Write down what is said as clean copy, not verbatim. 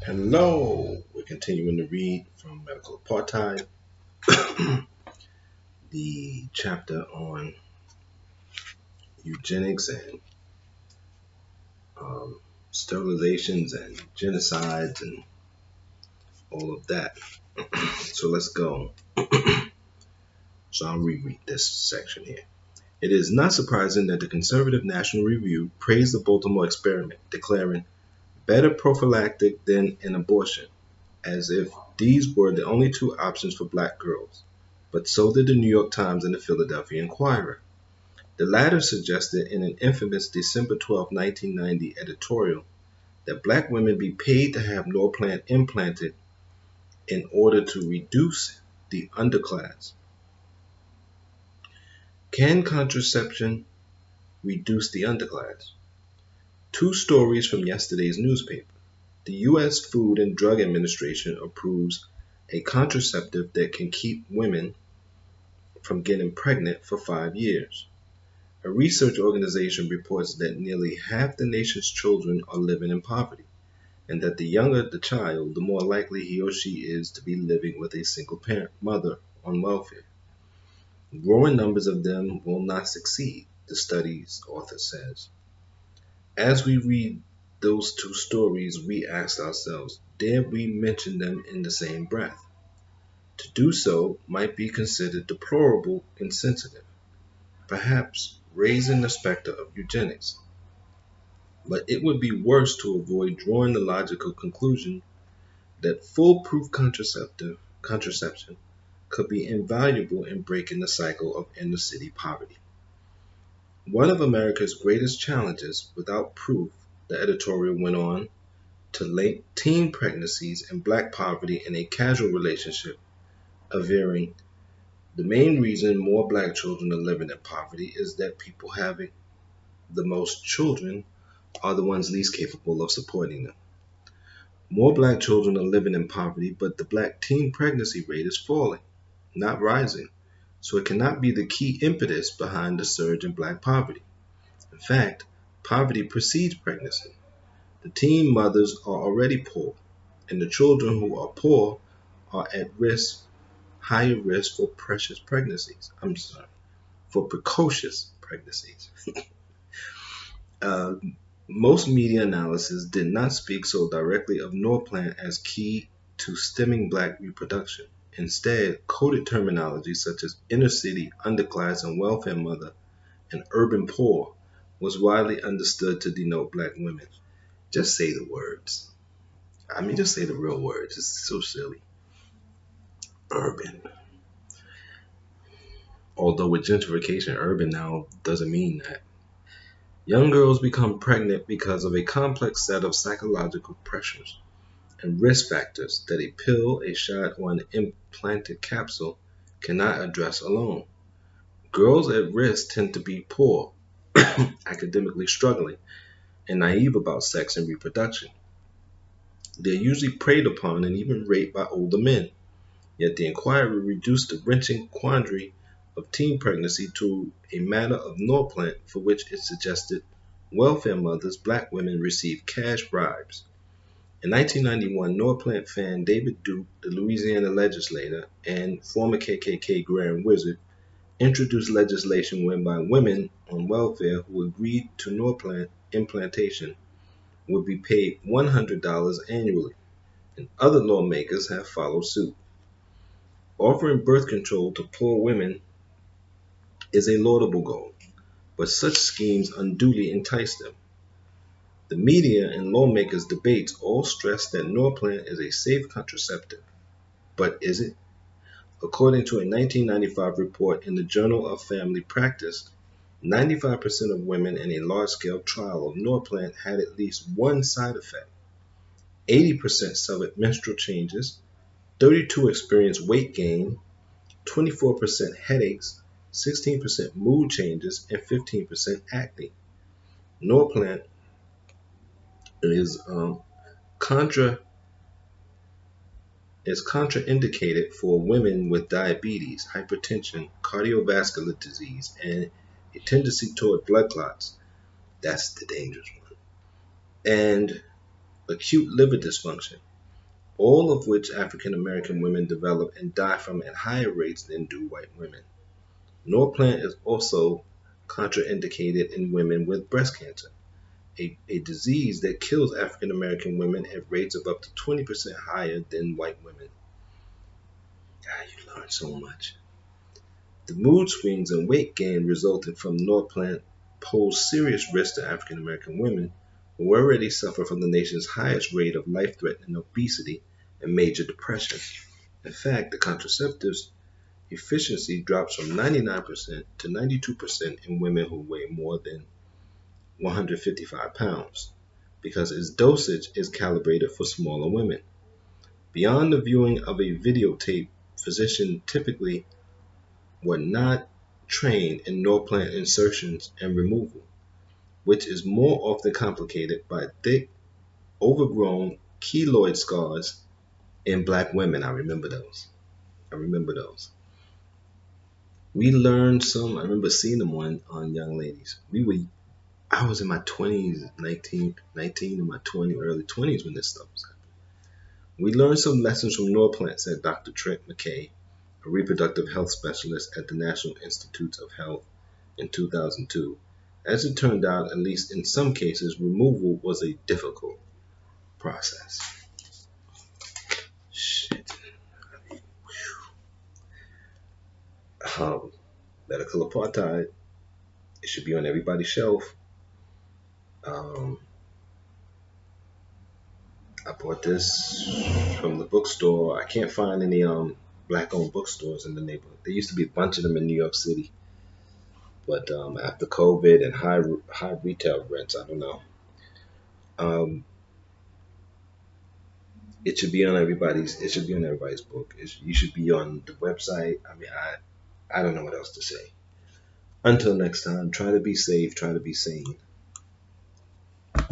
Hello, we're continuing to read from Medical Apartheid, the chapter on eugenics and um, sterilizations and genocides and all of that. So let's go. So I'll reread this section here. It is not surprising that the conservative National Review praised the Baltimore experiment, declaring better prophylactic than an abortion, as if these were the only two options for black girls. But so did the New York Times and the Philadelphia Inquirer. The latter suggested in an infamous December 12, 1990 editorial that black women be paid to have Norplant implanted in order to reduce the underclass. Can contraception reduce the underclass? Two stories from yesterday's newspaper. The U.S. Food and Drug Administration approves a contraceptive that can keep women from getting pregnant for 5 years. A research organization reports that nearly half the nation's children are living in poverty, and that the younger the child, the more likely he or she is to be living with a single-parent mother on welfare. Growing numbers of them will not succeed, the study's author says. As we read those two stories, we asked ourselves, dare we mention them in the same breath? To do so might be considered deplorable, insensitive, perhaps raising the specter of eugenics. But it would be worse to avoid drawing the logical conclusion that foolproof contraception could be invaluable in breaking the cycle of inner-city poverty. One of America's greatest challenges, without proof, the editorial went on, to link teen pregnancies and black poverty in a causal relationship, averring the main reason more black children are living in poverty is that people having the most children are the ones least capable of supporting them. More black children are living in poverty, but the black teen pregnancy rate is falling, not rising, so it cannot be the key impetus behind the surge in black poverty. In fact, poverty precedes pregnancy. The teen mothers are already poor, and the children who are poor are at risk, higher risk for precocious pregnancies. Uh, Most media analysis did not speak so directly of Norplant as key to stemming black reproduction. Instead, coded terminology such as inner city, underclass, and welfare mother, and urban poor was widely understood to denote black women. Just say the words. Just say the real words. It's so silly. Urban. Although with gentrification, urban now doesn't mean that. Young girls become pregnant because of a complex set of psychological pressures and risk factors that a pill, a shot, or an implanted capsule cannot address alone. Girls at risk tend to be poor, academically struggling, and naive about sex and reproduction. They're usually preyed upon and even raped by older men. Yet the Inquirer reduced the wrenching quandary of teen pregnancy to a matter of Norplant, for which it suggested welfare mothers, black women, receive cash bribes. In 1991, Norplant fan David Duke, the Louisiana legislator and former KKK Grand Wizard, introduced legislation whereby women on welfare who agreed to Norplant implantation would be paid $100 annually, and other lawmakers have followed suit. Offering birth control to poor women is a laudable goal, but such schemes unduly entice them. The media and lawmakers' debates all stress that Norplant is a safe contraceptive. But is it? According to a 1995 report in the Journal of Family Practice, 95% of women in a large-scale trial of Norplant had at least one side effect. 80% suffered menstrual changes, 32% experienced weight gain, 24% headaches, 16% mood changes, and 15% acne. Norplant is contra is contraindicated for women with diabetes, hypertension, cardiovascular disease, and a tendency toward blood clots. That's the dangerous one. And acute liver dysfunction. all of which African American women develop and die from at higher rates than do white women. Norplant is also contraindicated in women with breast cancer, a disease that kills African American women at rates of up to 20% higher than white women. God, you learn so much. The mood swings and weight gain resulting from Norplant pose serious risks to African American women who already suffer from the nation's highest rate of life-threatening obesity and major depression. In fact, the contraceptives efficiency drops from 99% to 92% in women who weigh more than 155 pounds because its dosage is calibrated for smaller women. Beyond the viewing of a videotape, physicians typically were not trained in Norplant insertions and removal, which is more often complicated by thick, overgrown keloid scars in black women. I remember those. We learned some. I remember seeing them on young ladies. I was in my 20s, 19 in my early 20s when this stuff was happening. We learned some lessons from Norplant, said Dr. Trent McKay, a reproductive health specialist at the National Institutes of Health in 2002. As it turned out, at least in some cases, removal was a difficult process. Shit. Medical apartheid. It should be on everybody's shelf. I bought this from the bookstore. I can't find any black-owned bookstores in the neighborhood. There used to be a bunch of them in New York City, but after COVID and high retail rents, I don't know. Um, it should be on everybody's. It should be on everybody's book. You should be on the website. I mean, I don't know what else to say. Until next time, try to be safe. Try to be sane.